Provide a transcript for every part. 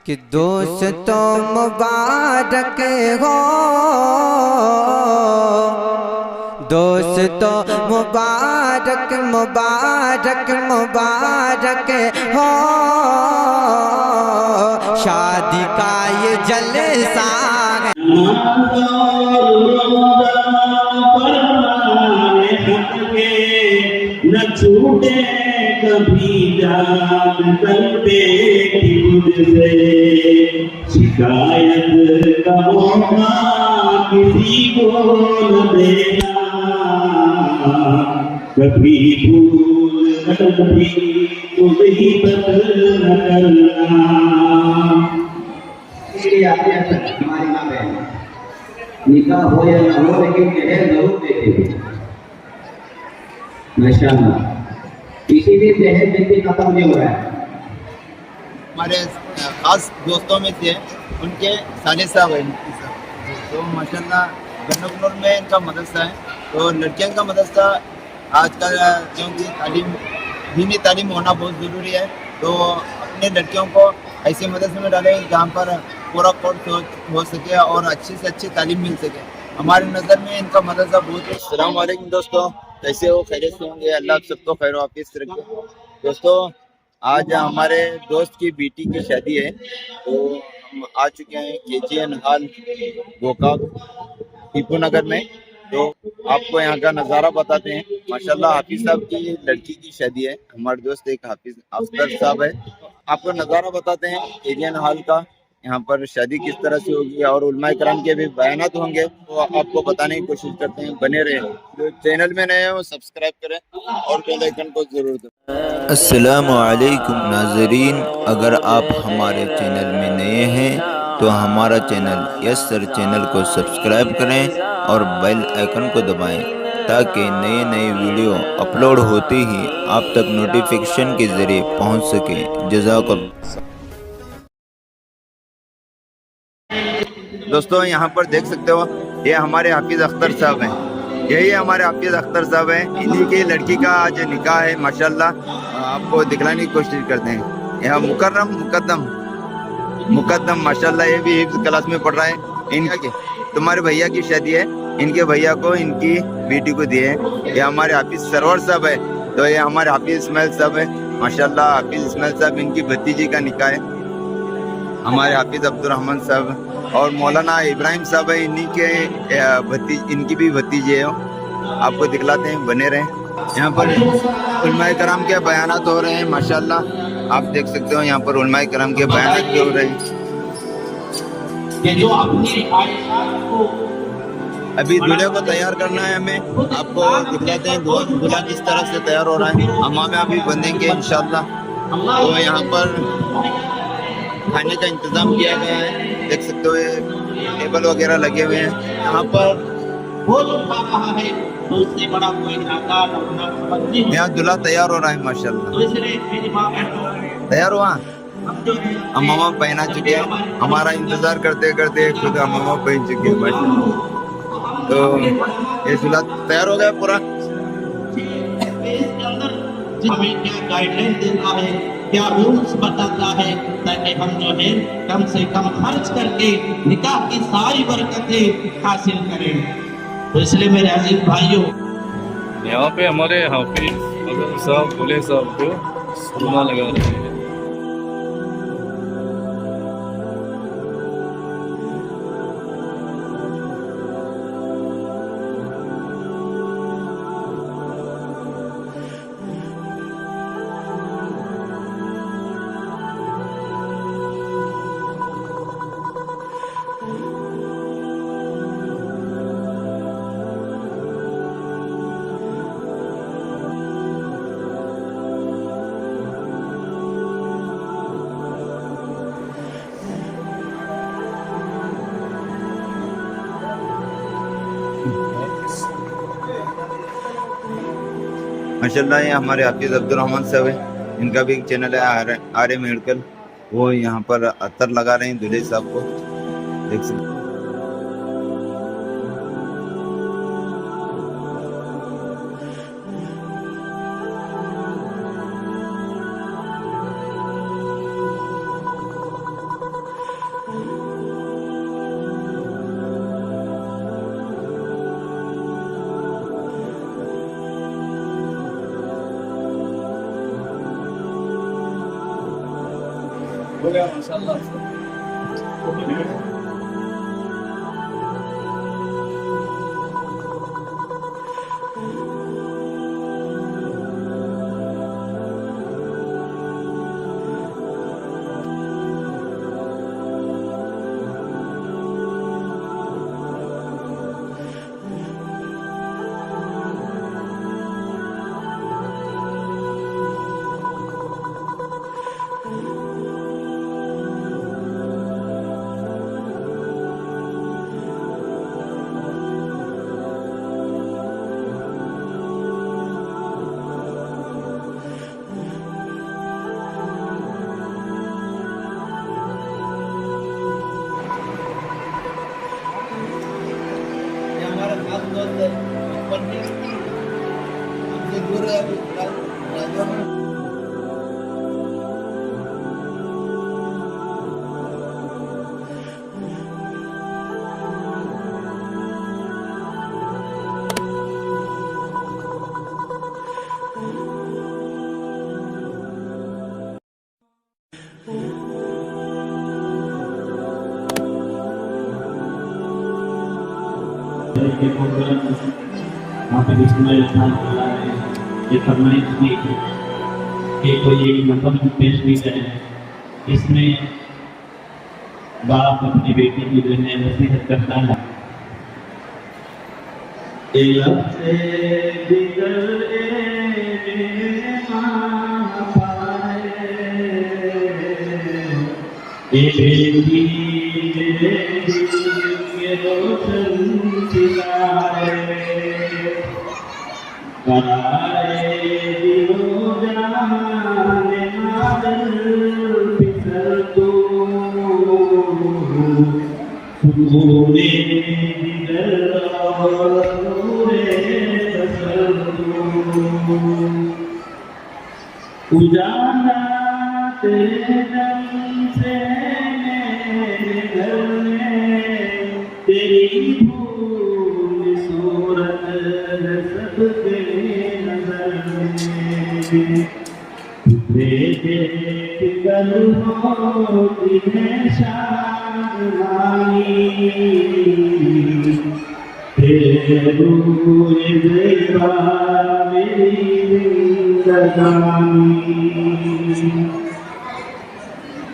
कि दोस्तों मुबारक हो, दोस्तों मुबारक मुबारक मुबारक हो, शादी का ये जलसा है। न छूटे कभी जान करते कि मुझसे शिकायत का मौका किसी को न देना, कभी भूल कभी मुसीबत न करना। इसलिए हमारी माँ बहन निकाह हो या न हो, लेकिन जहर जरूर देते हैं माशाअल्लाह। इसीलिए जहर जल्दी खत्म नहीं हो रहा है। हमारे खास दोस्तों में थे, उनके साले साहब हैं तो माशाल्लाह गन्नौर में इनका मदरसा है। तो लड़कियों का मदरसा आजकल क्योंकि दीनी तालीम होना बहुत ज़रूरी है, तो अपने लड़कियों को ऐसे मदरसे में डालें जहाँ पर पूरा कोर्स हो सके और अच्छी से अच्छी तालीम मिल सके। हमारी नज़र में इनका मदरसा बहुत है। अस्सलाम वालेकुम दोस्तों, कैसे हो? खैरियत से होंगे? अल्लाह सबको खैर वाफियत रखे। दोस्तों आज हमारे दोस्त की बेटी की शादी है, तो हम आ चुके हैं KGN हॉल गोकाक टीपू नगर में। तो आपको यहाँ का नज़ारा बताते हैं। माशाल्लाह हाफिज साहब की लड़की की शादी है। हमारे दोस्त एक हाफिज अख्तर साहब है। आपको नज़ारा बताते हैं KGN हॉल का, यहाँ पर शादी किस तरह से होगी और उलमाए कराम के भी बयानात होंगे, तो आपको बताने की कोशिश करते हैं। बने रहे। जो चैनल में नए हो सब्सक्राइब करें और बेल आइकन को जरूर दबाएं। अस्सलामु अलैकुम नाज़रीन, अगर आप हमारे चैनल में नए हैं तो हमारा चैनल यस सर चैनल को सब्सक्राइब करें और बेल आइकन को दबाएं ताकि नए नए वीडियो अपलोड होते ही आप तक नोटिफिकेशन के ज़रिए पहुंच सके। जज़ाकल्लाह। दोस्तों यहाँ पर देख सकते हो, ये हमारे हाफिज अख्तर साहब हैं। यही हमारे हाफिज अख्तर साहब हैं। इन्हीं की लड़की का आज निकाह है। माशाल्लाह आपको दिखलाने की कोशिश करते हैं। यह मुकद्दम माशाल्लाह, ये भी हिफ्ज़ क्लास में पढ़ रहा है। इनकी तुम्हारे भैया की शादी है, इनके भैया को इनकी बेटी को दिए हैं। ये हमारे हाफिज सरवर साहब है। तो ये हमारे हाफिज इस्माइल साहब है। माशाल्लाह हाफिज इस्माइल साहब, इनकी भतीजी का निकाह है। हमारे हाफिज अब्दुर्रहमान साहब और मौलाना इब्राहिम साहब है, इन्हीं के इनकी भी भतीजे हो। आपको दिखलाते हैं, बने रहें। यहाँ पर उलमाए कराम के बयानात हो रहे हैं। माशाल्लाह आप देख सकते हो, यहाँ पर उलमाए कराम के बयानात भी हो रहे हैं। अभी दूल्हे को तैयार करना है हमें, आपको दिखलाते हैं दूल्हा किस तरह से तैयार हो रहा है। हमामे अभी बंधेंगे इंशाल्लाह। तो यहाँ पर खाने का इंतजाम किया गया है, देख सकते हो ये टेबल वगैरह लगे हुए हैं। यहाँ पर यहाँ दूल्हा तैयार हो रहा है। माशाल्लाह तैयार हुआ, अम्मा पहना चुके हैं। हमारा इंतजार करते करते खुद अम्मा पहन चुके हैं माशाल्लाह। तो ये दूल्हा तैयार हो गया पूरा। हमें क्या गाइडलाइन देता है, क्या रूल्स बताता है, ताकि हम जो है कम से कम खर्च करके निकाह की सारी बरकतें हासिल करें। तो इसलिए मेरे अजीज भाइयों, यहाँ पे हमारे हाफिज अजहर साहब दूल्हे साहब को सुरमा लगा रहे हैं। माशाल्लाह ये हमारे हाफिज अब्दुर्रहमान साहब है। इनका भी एक चैनल है आर्य मेडिकल। वो यहाँ पर अत्तर लगा रहे हैं दूल्हे साहब को, देख सकते। शुक्रिया माशाल्लाह। ये हमारा खास दोस्त है बचपन के, हमसे दूर है अभी राजौर में। ये फरमाइश थी कि कोई एक नफल पेश की जाए, इसमें बाप अपनी बेटी की जो है नसीहत करता है। उजाला तेरे दम से मेरे घर में, तेरी भूल सूरत है सबके नजर में। तुझे देख कर होती है शादमानी, तेरे दूर ज़िंदा मेरी जिंदगानी।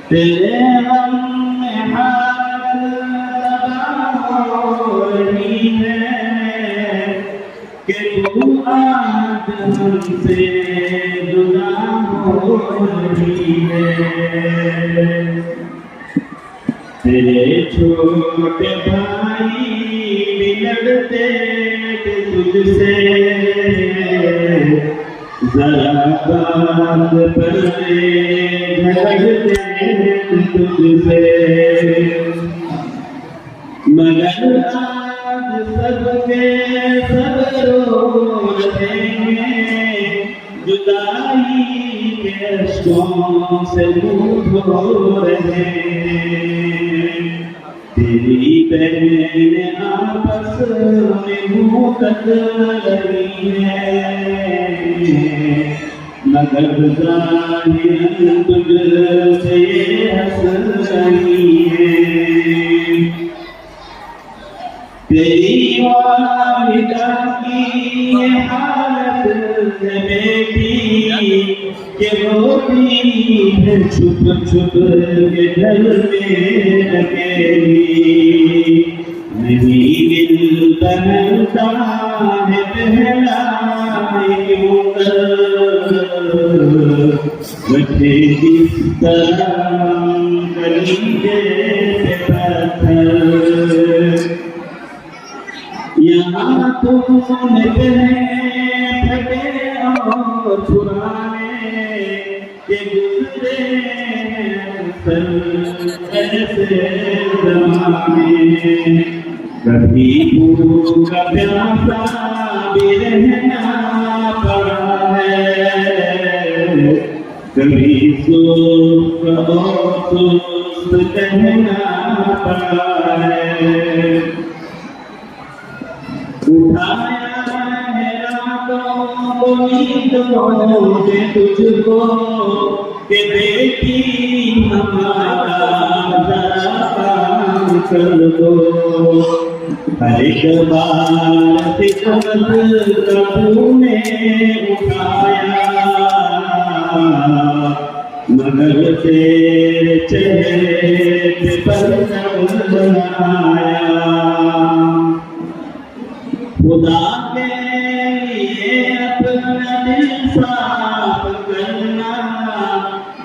तेरे गम में हाथ दबा रही है कि तू आज हमसे जुदा हो रही है। तेरे छोटे भाई भी लड़ते थे तुझसे, जरा बात पर झगड़ते तुझसे, मगर आज सबके सब रो रहे हैं, जुदाई के अश्कों से मुँह धो रहे हैं। तेरी बहन आपस में मुँह कट रही है, मगर ज़ाहिरन तुझसे हंस रही है। तेरी वालिदा की ये हालत है बेटी कि रोती है छुप छुप के घर में अकेली। नहीं दिल बनता है पहला क्यों बैठे इस तरह कलीजे पे पत्थर। यहाँ तूने फटे और पुराने के गुजरे ऐसे ज़माने, कभी भूखा प्यासा भी रहना पड़ा है, कभी सुस्त और सुस्त कहना पड़ा है। उठाया है रातों को नींदों से तुझको, कि बेटी हमारा काम कर दो। हर एक बार सिकंदर प्रभु ने उठाया, मगर तेरे चेहरे पे परचम आया। खुदा के लिए अपना दिल साफ करना,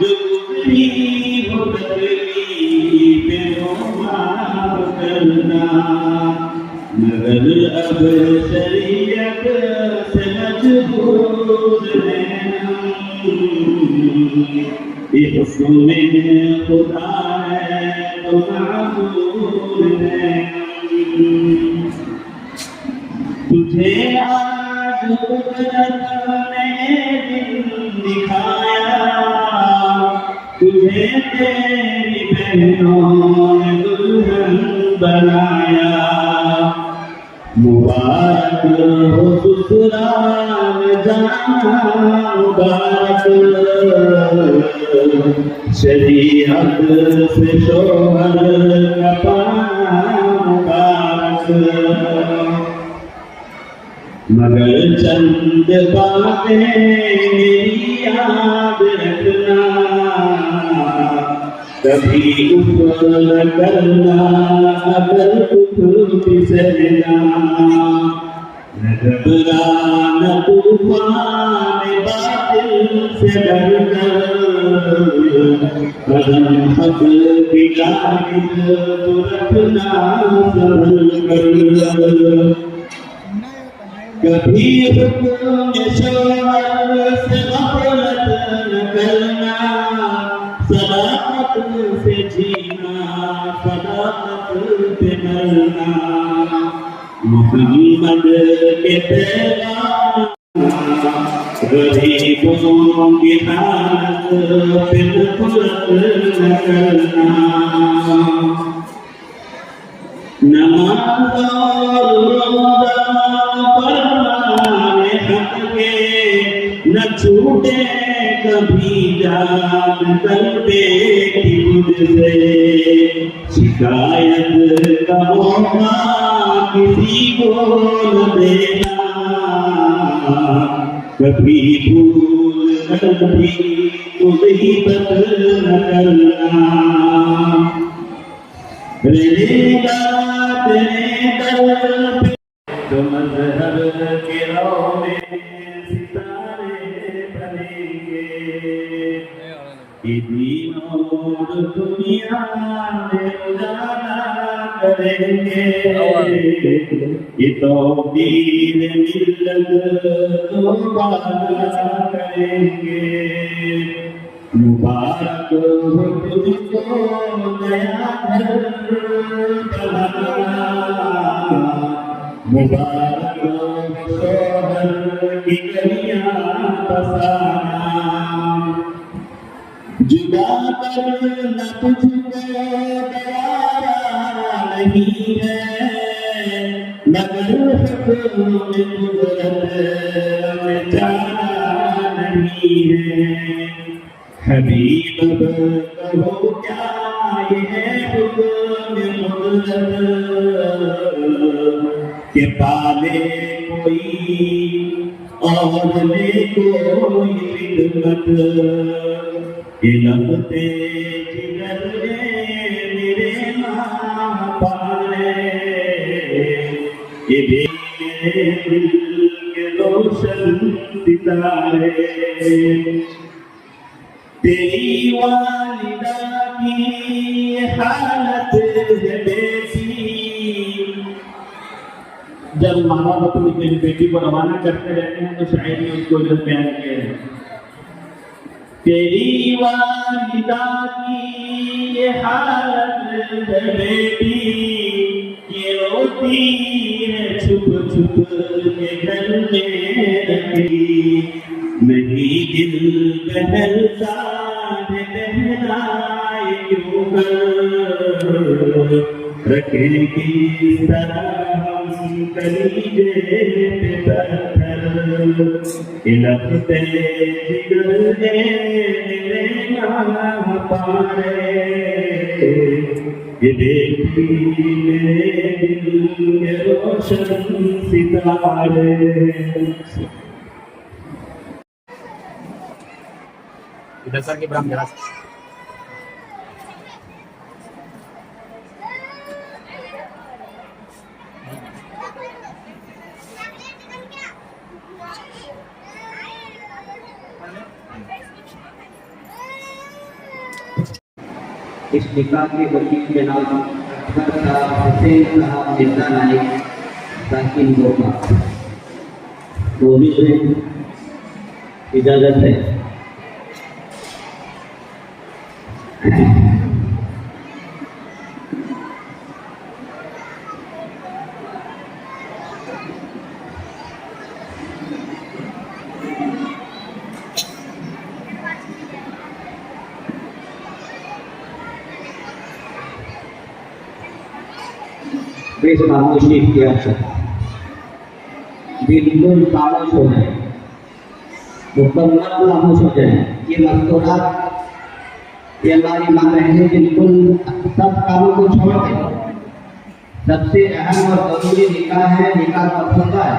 जो गुजरी हो तकलीफ माफ करना। मगर अब शरीयत से मजबूर हैं हम, ये हुक्म खुदा है तो मामूल है हम। तुझे आज कुदरत ने दिन दिखाया, तुझे तेरी बहनों ने दुल्हन बनाया। मुबारक हो ससुराल जाना, मुबारक शरीयत से शोहर का पाना, मुबारक। मगर चंद बातें मेरी याद रखना, कभी उफ न करना अगर कुछ फिसलना। न घबराना तूफान बातिल से डरकर, कदम हक की जानिब तो रखना संभल कर। कभी हुक्म शोहर से गफलत न करना, सदाकत से जीना, सदाकत पे मरना। मोहम्मद के पैगाम गरीबों की हालत पे नफरत न करना। नमाज और रोज़ा फरमाने हक के, न छूटे कभी जान करते कि मुझसे। शिकायत का मौका किसी को न देना, कभी भूल कर भी मुसीबत न करना। रहेगा तेरे दर पे तो मज़हब के राह में सितारे बनेंगे। ये दीन और दुनिया में उजाला करेंगे। ये तौहीद मिल्लत दोबारा करेंगे। मुबारक हो तुझको नया घर बनाना, मुबारक हो शोहर की गलियां बसाना। जुदा करना तुझको गवारा नहीं है, मगर हुक्म कुदरत में जाना नहीं है। हबीब कहो क्या ये हुक्म कुदरत, के पाले कोई और ले कोई खिदमत। ये लगते जिगर मेरे माँ पाले, ये मेरे दिल के रोशन सितारे। तेरी वालिदा की हालत है बेटी, जब माँ बाप अपनी बेटी को रवाना करते रहते हैं तो शायद ही उसको जब बयान किया है। तेरी वालिदा की ये हालत है बेटी, ये रोती है छुप छुप के घर में रखी। नहीं दिल बहलता है बहलाए क्यों रखेगी तरह हम कलीजे पे पत्थर। लगते जिगर मेरे यहाँ पारे ये देखी मेरे दिल के रोशन सितारे। इधर सर के ब्राह्मण जरा इस निकाह के वकील के नाम अकबर साहब, हुसैन साहब, मिर्जा नाइक, साकिन गोपा बोलने में इजाजत है। प्रेस खामोशी किया बिल्कुल खामोश हो जाए, मुकम्मल खामोश हो जाए। ये मस्तूरात ये हमारी माँ बहनें बिल्कुल सब कामों को छोड़ दें। सबसे अहम और जरूरी निकाह है, निकाह का खुतबा है।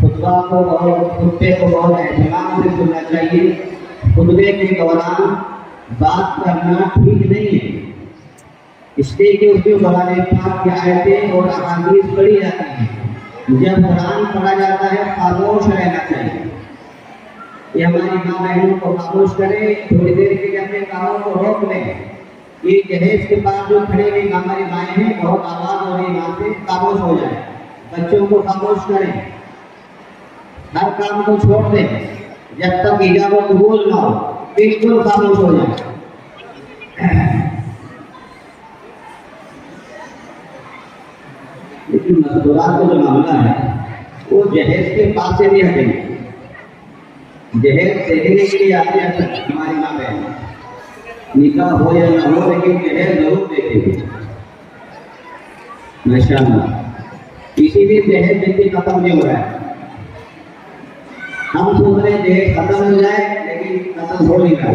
खुतबा को और खुतबे को बहुत एहतमाम से सुनना चाहिए। खुतबे के दौरान बात करना ठीक नहीं है, इसलिए कि उसके कुरान पाक की आयतें और अहादीस पढ़ी जाती हैं। जब कुरान पढ़ा जाता है खामोश रहना चाहिए। ये हमारी माँ बहनों को खामोश करें, थोड़ी देर के लिए अपने कामों को रोक लें। ये जहेज के पास जो खड़े हुए हमारी माएँ हैं, बहुत आवाज़ हो रही वहाँ से, खामोश हो जाए। बच्चों को खामोश करें, हर काम को छोड़ दें जब तक इजाज़त कबूल ना हो, बिल्कुल खामोश हो जाए। लेकिन मस्तूरात का जो मामला है वो जहेज के पास से नहीं हटेंगे। जहेज देखने के लिए आते हैं हमारी माँ बहन, निकाह हो या ना हो, लेकिन जहेज जरूर देखेंगे माशाअल्लाह। इसीलिए जहेज देखते खत्म नहीं हो रहा है। हम सोच रहे जहेज खत्म हो जाए, लेकिन खत्म हो नहीं रहा है।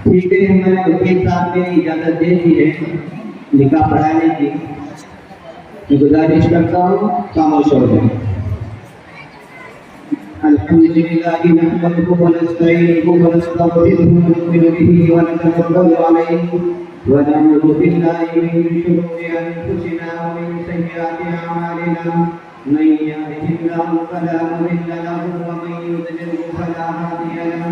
ठीक है, मैंने वकील साहब ने इजाजत दे दी है निकाह पढ़ाने की। गुजारिश करता हूँ खामोश हो जाए। अल्हम्दुलिल्लाह नहमदुहु व नस्तईनुहु व नस्तगफिरुहु व नु'मिनु बिही व नतवक्कलु अलैहि व नऊज़ु बिल्लाहि मिन शुरूरि अनफुसिना व मिन सय्यिआति अअमालिना। मन यहदिहिल्लाहु फला मुदिल्ल लहु व मन युद्लिल्हु फला हादिय लहु।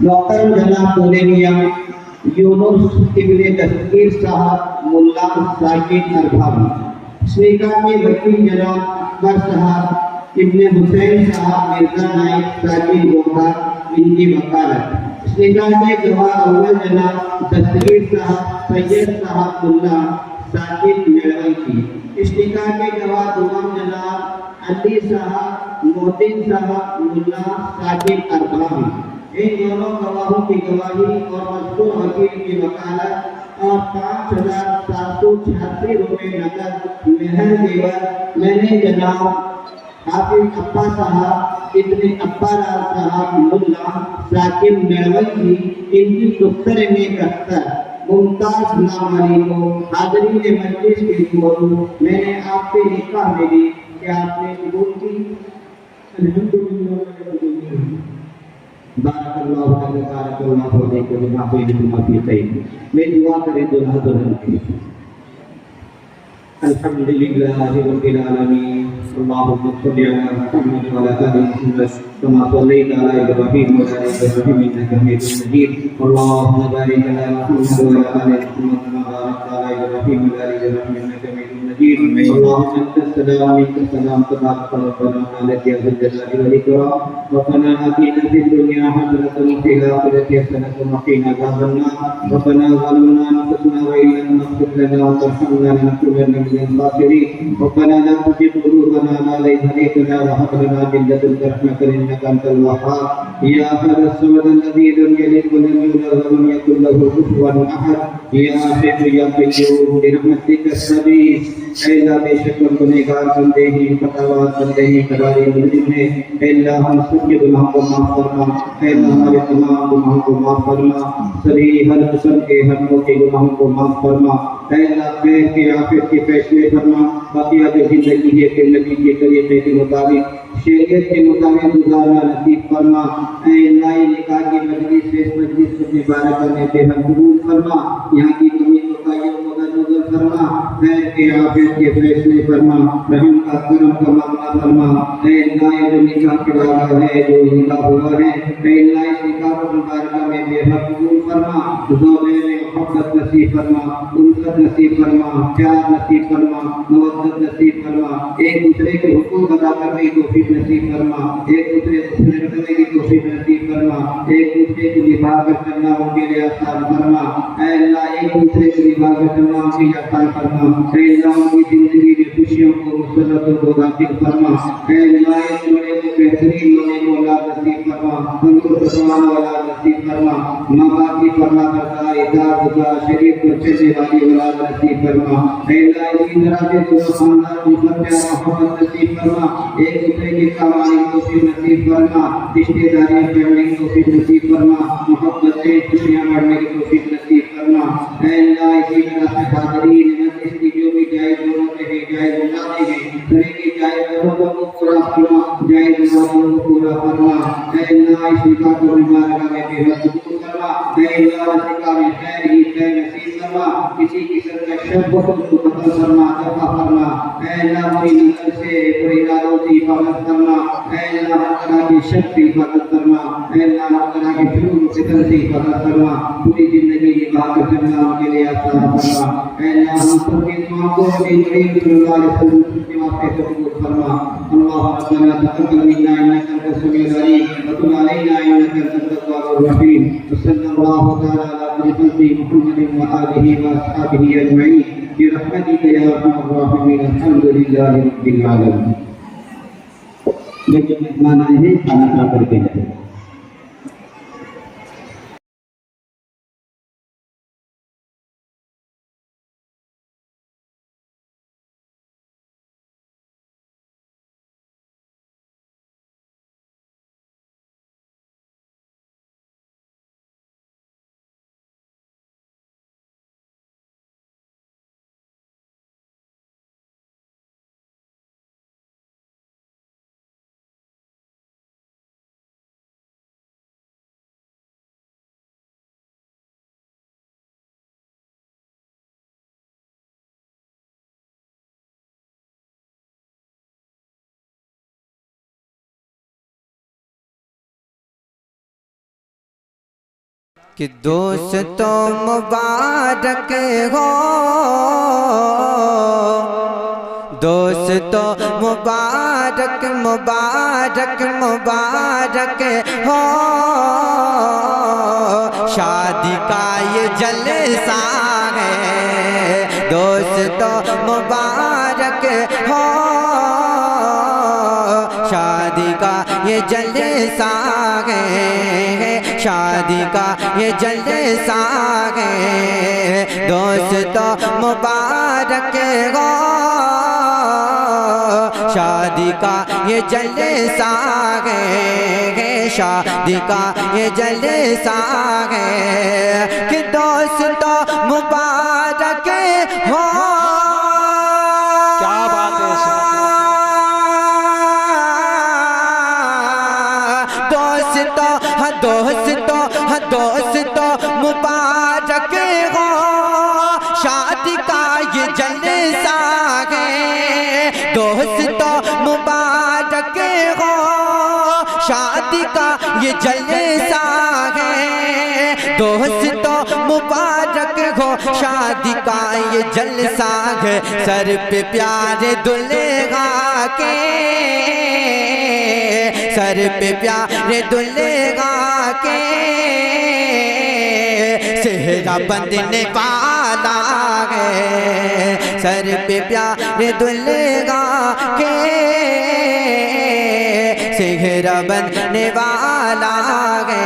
डॉक्टर जनाब तोलेमिया यूनुस इब्ने तस्कीर साहब मुल्ला साकिब अरफावी श्रीका में वकील जनाब अकबर साहब इब्ने हुसैन साहब मिर्जा नाइक साकिब गोखा इनकी वकालत श्रीका में गवाह अव्वल जनाब तस्कीर साहब सैयद साहब मुल्ला साकिब मेड़वल की श्रीका में गवाह दुआम जनाब अली साहब मोहसिन साहब मुल्ला साकिब अरफावी इन दोनों गवाहों की गवाही और मजबूर वकील की वकालत और 5,786 रुपये नकद मेहर देकर मैंने जनाब हाफिज अब्बा साहब इतने अब्बा लाल साहब मुल्ला साकिब मेड़वल की इनकी दुख्तर में रखकर मुमताज नाम वाली को हाजरी मजलिस के लिए मैंने आपसे निकाह में दी कि आपने कबूल की। अल्हम्दुलिल्लाह बारकल्लाहु बारकल्लाहु अलैकुम व फी खैर। मैं दुआ करें दुल्हा दुल्हन के लिए। अल्हम्दुलिल्लाहि रब्बिल आलमीन अल्लाहुम्मा सल्लि अला मुहम्मद व अला आलि मुहम्मद कमा सल्लैता अला इब्राहीम व अला आलि इब्राहीम इन्नका हमीदुम मजीद। अल्लाहुम्मा बारिक अला मुहम्मद व अला आलि मुहम्मद कमा बारकता अला इब्राहीम व अला आलि इब्राहीम इन्नका हमीदुम मजीद। अल्लाहुम्मा अंतस सलाम मिनका सलाम तबारक रब्बना अलैहि व जलाली वल इकराम। रब्बना आतिना फिद दुनिया हसनतन व फिल आखिरति हसनतन व क़िना अज़ाबन्नार। रब्बना ज़लमना अनफुसना व इन लम तग़फिर लना व तरहमना लनकुनन्ना मिनल ख़ासिरीन। रब्बना ला तुज़िग़ क़ुलूबना बअद इज़ हदैतना व हब लना मिन लदुनका रहमतन इन्नका अंतल वह्हाब। या अहदस समद अल्लज़ी लम यलिद व लम यूलद व लम यकुल लहू कुफुवन अहद। या हय्यु या क़य्यूम बिरहमतिका अस्तगीथ। ऐ अल्लाह बेशक हम गुनहगार बंदे ही खतावार बंदे ही करारी मुजरिम हैं। ऐ अल्लाह हम सबके गुनाहों को माफ़ फरमा। ऐ अल्लाह हमारे तमाम गुनाहों को माफ़ फरमा। सभी हर किस्म के हक़ों के गुनाहों को माफ़ फरमा। ऐ अल्लाह खैर के आफियत के फैसले फरमा। बाक़िया जो ज़िंदगी है तेरे नबी के तरीक़े के मुताबिक शरीयत के मुताबिक गुज़ारना नसीब फरमा। ऐ अल्लाह निकाह की मजलिस से इस मजलिस को मुबारक करने पे हम कबूल फरमा। यहाँ की कमी कोताहियों को नज़र फरमा। खैर के आफियत के फैसले फरमा। रहम का करम का मामला फरमा। ऐ अल्लाह जो निकाह के वाला है जो निकाह हुआ है ऐ अल्लाह इस निकाह को मुबारक में बेहद कबूल फरमा। ज़ौज़े में मोहब्बत नसीब फरमा। उल्फत नसीब फरमा। प्यार नसीब फरमा। मवद्दत नसीब फरमा। एक दूसरे के हुकूक अदा करने की तौफीक नसीब फरमा। एक दूसरे को खुश रखने की तौफीक नसीब फरमा। एक दूसरे को निभा कर चलना उनके लिए आसान फरमा। ऐ अल्लाह एक दूसरे को निभा कर चलना उनके लिए आसान फरमा। ऐ अल्लाह उनकी जिंदगी में खुशियों को मुसरतों को दाखिल फरमा। ऐ अल्लाह इस बड़े को बेहतरीन होने को औलाद नसीब फरमा। उनको तमाम औलाद नसीब फरमा। माँ बाप की फरमा करता इताअत गुज़ार शरीफ पर चलने वाली औलाद नसीब फरमा। ऐ अल्लाह इसी तरह से पूरा खानदान को सब प्यार मोहब्बत नसीब फरमा। एक दूसरे के कमाने की तौफीक नसीब फरमा। रिश्तेदारियां करने की तौफीक नसीब फरमा। मोहब्बतें खुशियां बढ़ने की तौफीक नसीब फरमा। ऐ अल्लाह इसी तरह से हाज़रीन मजलिस की जो भी जायज़ ज़रूरतें हैं जायज़ मुरादें हैं सभी जायज़ ज़रूरतों को पूरा फरमा। जायज़ मुरादों को पूरा फरमा। ऐ अल्लाह इस निकाह को मुबारक में बेहद कबूल फरमा। ऐ अल्लाह इस निकाह में खैर ही खैर नसीब फरमा। किसी किस्म का शर को खत्म फरमा दफा फरमा। ऐ अल्लाह बुरी नजर से बुरी इरादों से हिफाजत फरमा। ऐ अल्लाह हर तरह की शर से हिफाजत फरमा। ऐ अल्लाह हर तरह के फितूर फितन से हिफाजत फरमा। पूरी जिंदगी निभा कर चलना उनके लिए आसान फरमा। ऐ अल्लाह हम सबके दुआओं को नबी करीम सल्लल्लाहु अलैहि वसल्लम के वास्ते कबूल फरमा। अल्लाह रब्बना तक़ब्बल मिन्ना इन्नका अंतस समीउल अलीम व तुब अलैना इन्नका अंतत तव्वाबुर रहीम। सल्लल्लाहु तआला अला खलीफति मुहम्मद व आलिहि व अस्हाबिहि अजमईन बिरहमतिका या अरहमर राहिमीन। अल्हम्दुलिल्लाहि रब्बिल आलमीन। जो मेहमान आए हैं खाना खा करके जाए। कि दोस्तों मुबारक हो, दोस्तों मुबारक मुबारक मुबारक हो, शादी का ये जलसा है। दोस्तों मुबारक हो, शादी का ये जलसा है, शादी का ये जलसा है। दोस्तों मुबारक हो, शादी का ये जलसा है, शादी का ये जलसा है। कि दोस्तों मुबारक हो, क्या बात है दोस्तों दोस्तों मुबारक हो, शादी का ये जलसा है। दोस्तों मुबारक हो, शादी का ये जलसा है। दोस्तों मुबारक हो, शादी का ये जलसा है। सर पे प्यारे दुल्हा के, सर पे प्यारे दुल्हा के, सेहरा बंधने वाला है। सर पे प्यारे दुल्हा के, सेहरा बंधने वाला है,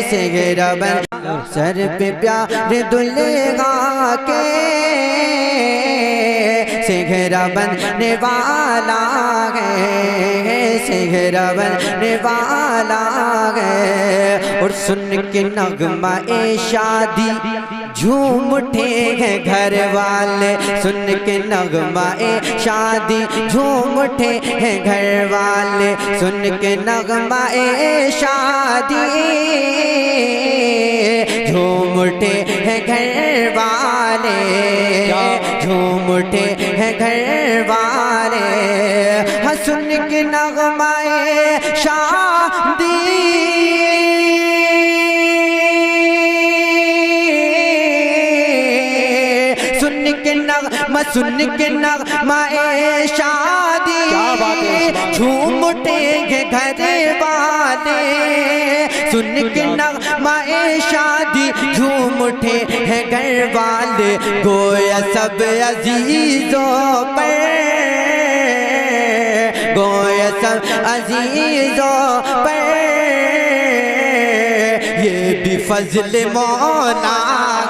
सेहरा बन। सर पे प्यारे दुल्हा के, सेहरा बनने वाला है, सेहरा बनने वाला है। और सुन के नगमा ए शादी झूम उठे हैं घर वाले, सुन के नगमा ए शादी झूम उठे हैं घर वाले। सुन के नगमा ए शादी झूम उठे हैं घर वाले, झूम उठे हैं घर वाले। हाँ सुन के नगमा ए शादी सुन के नगमा ए शादी झूम उठेंगे घर वाले। सुन के नगमा ए शादी झूम उठे हैं घर वाले। गोया सब अजीजों पर, गोया सब अजीजों पर ये भी फजल मौला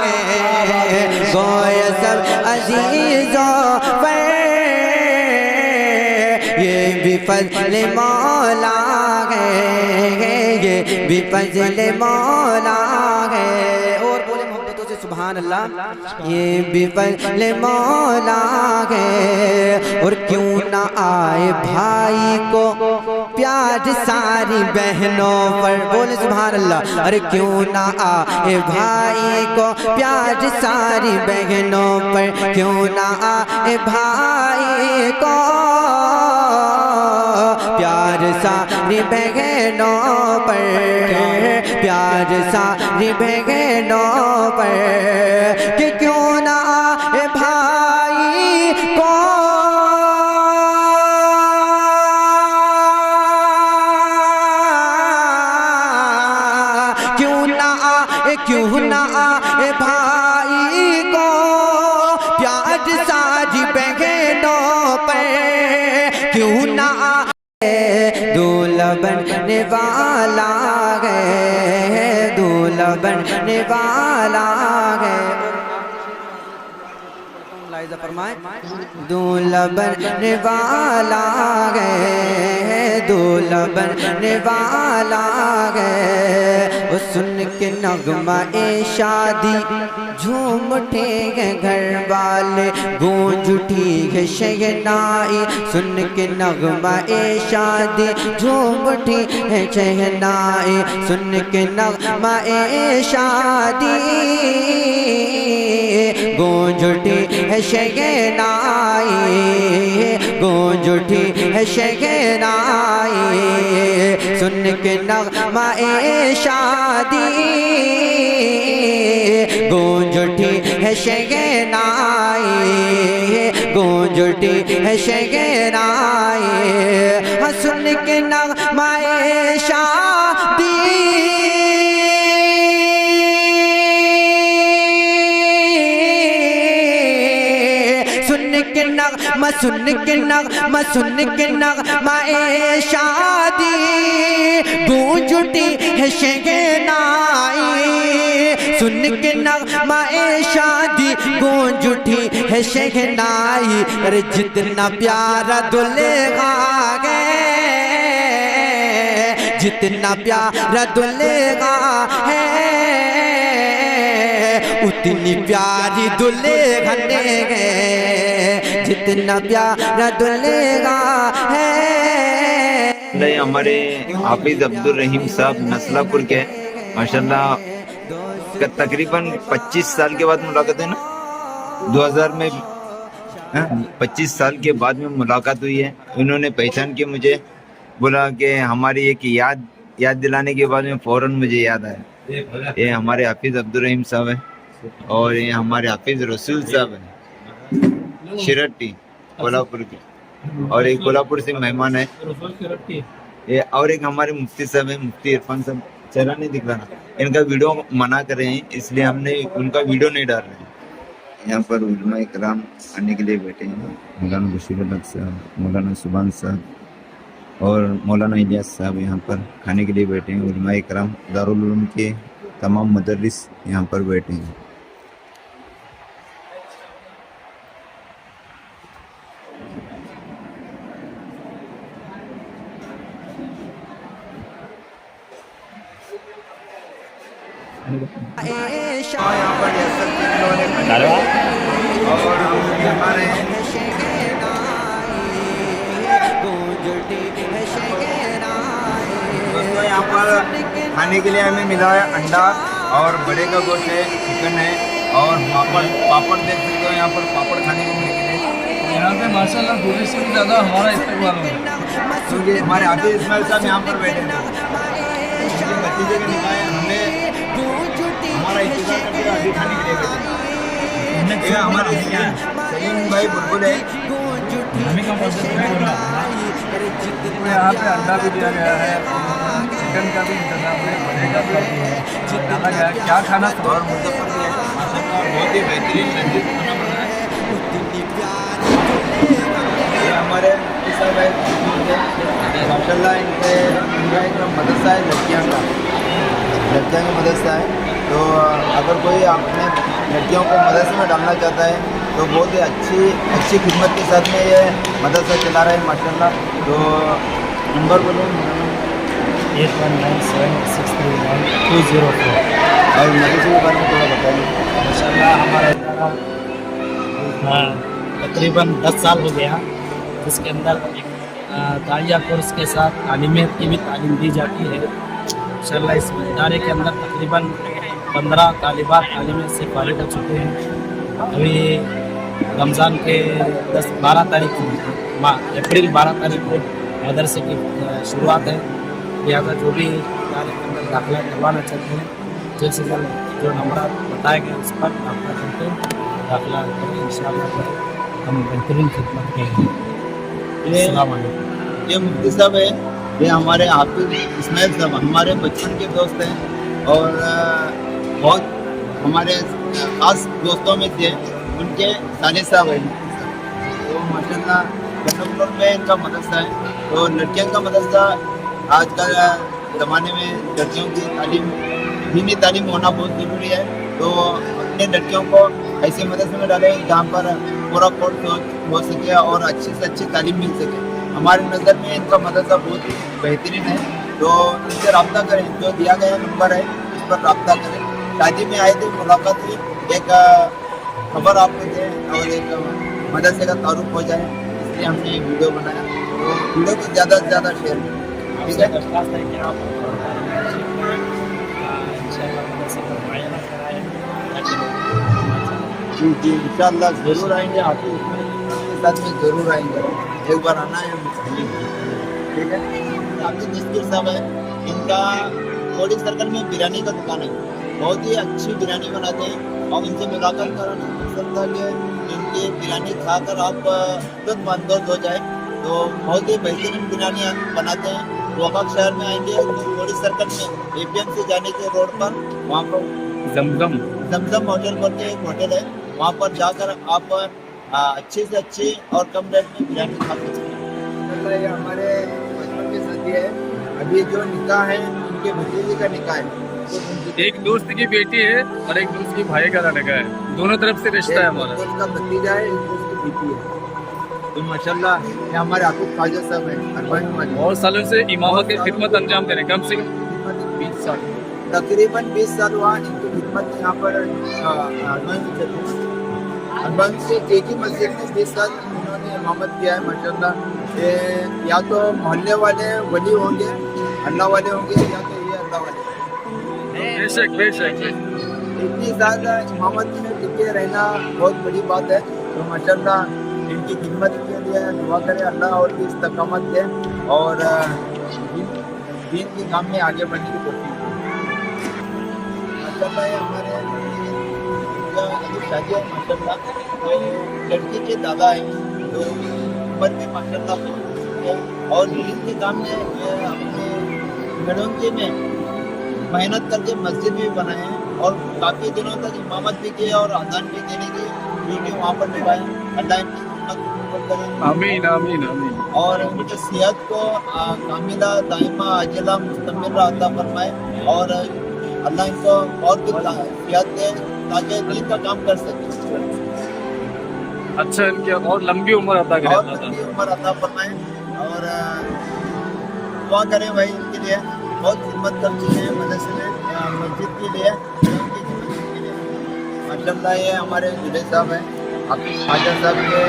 है। गोया सब अजीजों पर ये भी फजल मौला है, ये भी फजल मौला है। और बोले मोहब्बतों से सुभान अल्लाह। ये भी फजल मौला है। और क्यों ना आए भाई को प्यार सारी बहनों पर, बोले सुभान अल्लाह। अरे क्यों ना आए भाई को प्यार सारी बहनों पर, क्यों ना आए भाई को प्यार सारी बहनों पर, प्यार सारी बहनों पर। कि क्यों ना आए भाई को क्यों ना आए भाई को प्यार सारी बहनों पर, क्यों ना आए। दूल्हा बनने वाला है, दूल्हा बनने वाला है। फरमाए दूल्हा बनने वाला है, दूल्हा बनने वाला है। वो सुन के नगमा ए शादी झूम उठे हैं घर वाले, गूंज उठी है शहनाई। सुन के नगमा ए शादी झूम उठी है शहनाई। सुन के नगमा ए शादी गूंज उठी है शहनाई, गूंज उठी है शहनाई। सुन के नगमा ए शादी है शहनाई, गूंज उठी है शहनाई, सुन के नगमाए शादी, सुन के नगमाए शादी, गूंज उठी है शहनाई, सुन के नगमाए शादी, गूंज उठी है शहनाई। अरे जितना प्यारा दुल्हा है, जितना प्यारा दुल्हा है, उतनी प्यारी दुल्हन है, जितना प्यारा दुल्हा है। हमारे हाफिज अब्दुल रहीम साहब नस्लापुर के माशाल्लाह तकरीबन 25 साल के बाद मुलाकात है ना, 2000 में 25 साल के बाद में मुलाकात हुई है। उन्होंने पहचान के मुझे बोला कि हमारी एक याद दिलाने के बाद में फ़ौरन मुझे याद आया। ये हमारे हाफिज अब्दुल रहीम साहब है और ये हमारे हाफिज रसूल साहब है शिरट्टी कोल्हापुर के, और एक कोल्हापुर से मेहमान है ये, और एक हमारे मुफ्ती साहब है, मुफ्ती इरफान साहब। चेहरा नहीं दिख रहा, इनका वीडियो मना कर रहे हैं इसलिए हमने उनका वीडियो नहीं डाल रहे हैं। यहाँ पर उलमा इकराम आने के लिए बैठे हैं, मौलाना बशीर अहमद साहब, मौलाना सुभान साहब और मौलाना इलियास साहब यहाँ पर खाने के लिए बैठे हैं। उलमा इकराम दारुल उलूम के तमाम मदरस यहाँ पर बैठे हैं। दोस्तों यहाँ पर खाने के लिए हमें मिला है अंडा और बड़े का गोश्त है, चिकन है और पापड़ देख सकते हो। यहाँ पर पापड़ खाने को मिलेंगे। यहाँ पे माशाल्लाह पूरे से भी ज़्यादा हमारा इस्तेमाल होगा, क्योंकि हमारे हाफिज इस्माइल साहब यहाँ पर बैठे हैं। भतीजे के निकाय हमने हमारा इंतजार करते हुए अभी खाने के लिए बैठे। हमारा सलीम भाई बुलबुल है, यहाँ पे अंडा भी दिया गया है, चिकन का भी इंतजाम है, बड़े का भी डाला गया है। क्या खाना और मुजफ्फर भी है, बहुत ही बेहतरीन लजीज खाना बना है। ये हमारे सब है माशाल्लाह, इनका एक मदरसा है लड़कियाँ का मदरसा है। तो अगर कोई अपने लड़कियों को मदरसे में डालना चाहता है तो बहुत ही अच्छी खिदमत के साथ में ये मदरसा चला रहा है माशाल्लाह। तो नंबर बोलो 8197631204 और मदरसे के बारे में थोड़ा बताइए। माशाल्लाह हमारा तकरीबन 10 साल हो गया, जिसके अंदर दारिया कोर्स के साथ तालीमियत की भी तालीम दी जाती है। माशाल्लाह इस इदारे के अंदर तकरीबन 15 तालिबात तालीमियत से फारिग हो चुके हैं। अभी रमज़ान के 12 तारीख को अप्रैल 12 तारीख को मदरसे की शुरुआत है। लिहाजा जो भी इदारे के अंदर दाखिला करवाना चाहते हैं जल्द से जल्द जो नंबर बताए गए उस पर दाखिला करके दाखिला करें। इंशाअल्लाह हम बेहतरीन खिदमत करेंगे। ये मुफ्ती साहब है, ये हमारे हाफिज इस्माइल साहब हमारे बचपन के दोस्त हैं और बहुत हमारे ख़ास दोस्तों में थे। उनके साले साहब हैं तो माशाल्लाह गन्नौर में इनका मदरसा है। तो लड़कियों का मदरसा आजकल ज़माने में लड़कियों की तालीम दीनी तालीम होना बहुत ज़रूरी है। तो अपने लड़कियों को ऐसे मदरसे में डालें जहाँ पर पूरा कोर्स हो सके और अच्छी से अच्छी तालीम मिल सके। हमारे नज़र में इनका मदरसा बहुत ही बेहतरीन है। तो इनसे रब्ता करें, जो दिया गया नंबर है इस पर रब्ता करें। शादी में आए थे, मुलाकात हुई, एक खबर आपको दें और एक मदरसे का तारुफ हो जाए, इसलिए हमने एक वीडियो बनाया। तो वीडियो को ज़्यादा से ज़्यादा शेयर करें, ठीक है। जी इंशाअल्लाह ज़रूर आएंगे, आपके साथ में ज़रूर आएंगे। एक बार आना है मुझे, ठीक है। आपके दस्तगीर साहब है, इनका कोडी सर्कल में बिरयानी का दुकान है। बहुत ही अच्छी बिरयानी बनाते हैं और इनसे मुलाकात कराने मकसद था कि इनकी बिरयानी खाकर आप तुरंत मंदोज हो जाए। तो बहुत ही बेहतरीन बिरयानी बनाते हैं। वोकाक शहर में आएंगे तो थोड़ी सर्कल में APM से जाने के रोड पर वहाँ पर जमजम होटल करके एक होटल है, वहाँ पर जाकर आप अच्छे से अच्छी और कम रेट में बिरयानी खा सकते हैं। ये हमारे बचपन की शादी है, अभी जो निकाह है उनके भतीजे का निकाह है। तो एक दोस्त की बेटी है और एक दोस्त की भाई का लड़का है, दोनों तरफ से रिश्ता है हमारा। दोस्त का भतीजा है, एक दोस्त की बेटी है। तो माशाल्लाह ये हमारे हाफिज ख्वाजा साहब हैं, बहुत सालों से इमामत की खिदमत अंजाम दे रहे हैं, कम से कम 20 साल, तकरीबन 20 साल हुआ इनकी खिदमत यहाँ पर अरबन से एक ही मस्जिद में 20 साल इन्होंने इमामत किया है। माशाल्लाह ये या तो मोहल्ले वाले वली होंगे, अल्लाह वाले होंगे, या तो ये अल्लाह वाले। बेशक बेशक। इतनी ज़्यादा इमामत में टिके रहना बहुत बड़ी बात है। तो माशाल्लाह इनकी खिदमत के लिए दुआ करें, अल्लाह और भी इस्तकामत दे और दीन के काम में आगे बढ़ने की कोशिश करें। माशाल्लाह ये हमारे शादी है माशाल्लाह, तो लड़की के दादा हैं तो उम्र में माशाल्लाह है और दीन के काम में अपने गड़ोंके में मेहनत करके मस्जिद भी बनाए हैं और काफ़ी दिनों तक इमामत भी किए और अजान भी देने की ड्यूटी वहाँ पर निभाए। अल्लाह इनकी आमीन आमीन आमीन। और उनकी सेहत को कामिला दाइमा अजला मुस्तमिल अता फरमाए और अल्लाह इनको और भी सेहत दे ताकि दीन का काम कर सके। अच्छा इनकी और लंबी उम्र अता करे, और लंबी उम्र अता फरमाए और दुआ करें भाई इनके लिए। बहुत खिदमत कर चुके हैं मदरसे में, मस्जिद के लिए, माशाल्लाह। ये हमारे जुले साहब हैं, हाफिज ख्वाजा साहब के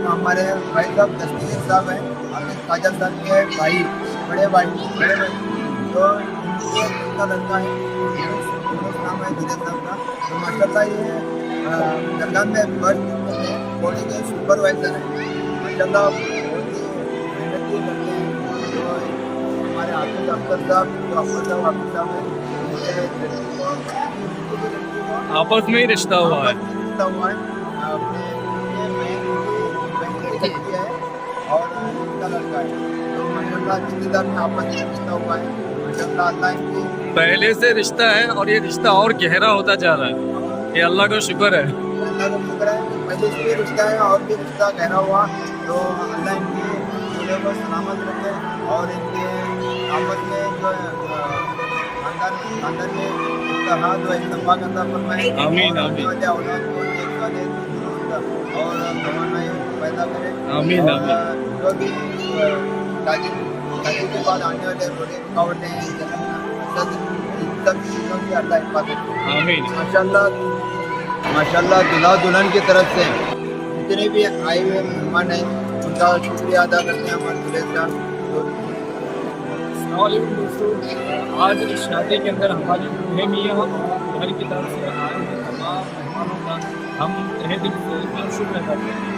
हमारे भाई साहब दस्तगीर साहब हैं, हाफिज ख्वाजा साहब के भाई बड़े भाई तो इनका लड़का है, नाम है जुले साहब का। तो माशाल्लाह ये दरगाह में बर्थ बॉडी के सुपरवाइजर हैं। माशाल्लाह बहुत ही मेहनती लड़के हैं। तो हमारे हाफिज अख्तर साहब जो अख्तर साहब हाफिज साहब हैं, आपस में ही रिश्ता हुआ है। और इनका लड़का है तो माशाल्लाह रिश्तेदार में आपस में रिश्ता हुआ है। माशाल्लाह अल्लाह इनकी पहले से रिश्ता है और ये रिश्ता और गहरा होता जा रहा है, ये अल्लाह का शुक्र है। अल्लाह का शुक्र है कि पहले से भी रिश्ता है और भी रिश्ता गहरा हुआ। तो अल्लाह इनके जोड़े को सलामत रखे और इनके आपस में जो खानदान में इत्तेहाद व इत्तेफाक अता फरमाए। आमीन आमीन। औलाद को नेक वाले और तमन्नाएं पैदा करे। आमीन आमीन। जो भी शादी के बाद आने वाले रोने रुकावटें हैं, सब चीज़ों की अल्लाह हिफाजत करे। आमीन। माशाल्लाह दूल्हा दुल्हन की तरफ से जितने भी आए हुए मेहमान हैं उनका शुक्रिया अदा करते हैं हमारे दूल्हे साहब। दोस्तों, आज इस शादी के अंदर हमारी दूल्हे मियाँ और घर की तरफ से आए हुए तमाम मेहमानों का हम तहे दिल से शुक्र अदा करते हैं।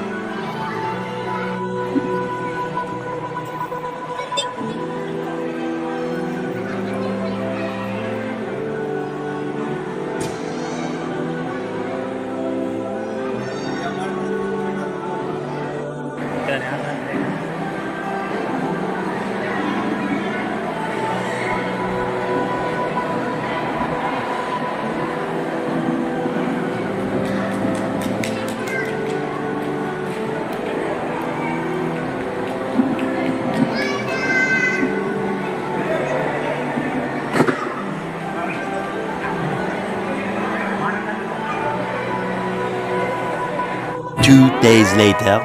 days later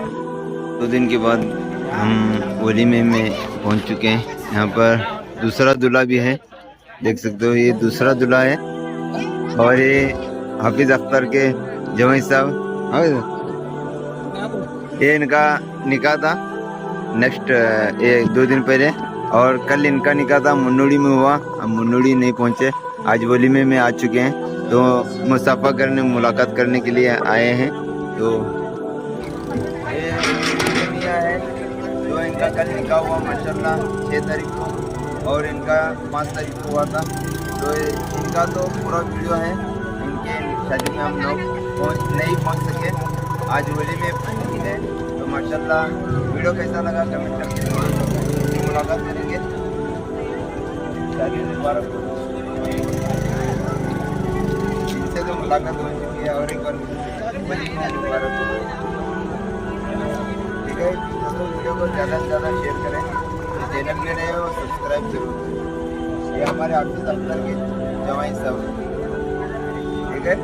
2 दिन के बाद हम वलीमे में पहुंच चुके हैं। यहाँ पर दूसरा दूल्हा भी है, देख सकते हो ये दूसरा दूल्हा है और ये हाफिज अख्तर के जवाई साहब, ये इनका निकाह था नेक्स्ट 2 दिन पहले और कल इनका निकाह था मुन्नुड़ी में हुआ। हम मुन्नुड़ी नहीं पहुँचे, आज वलीमे में आ चुके हैं तो मुसाफा करने मुलाकात करने के लिए आए हैं। तो ये है जो इनका कल निकाह हुआ माशाल्लाह 6 तारीख को और इनका 5 तारीख को हुआ था। तो इनका तो पूरा वीडियो है। इनके शादी में हम लोग नहीं पहुंच सके, आज होली में पहुंची है। तो माशाल्लाह वीडियो कैसा लगा कमेंट करके मुलाकात करेंगे। शादी मुबारक हो। इनसे तो मुलाकात हो चुकी है और एक बार मुबारक हो। ठीक है दोस्तों, वीडियो को ज़्यादा से ज़्यादा शेयर करें। चैनल में नए हो सब्सक्राइब जरूर करें। ये हमारे हाफिज अख्तर के जवाई साहब, ठीक है।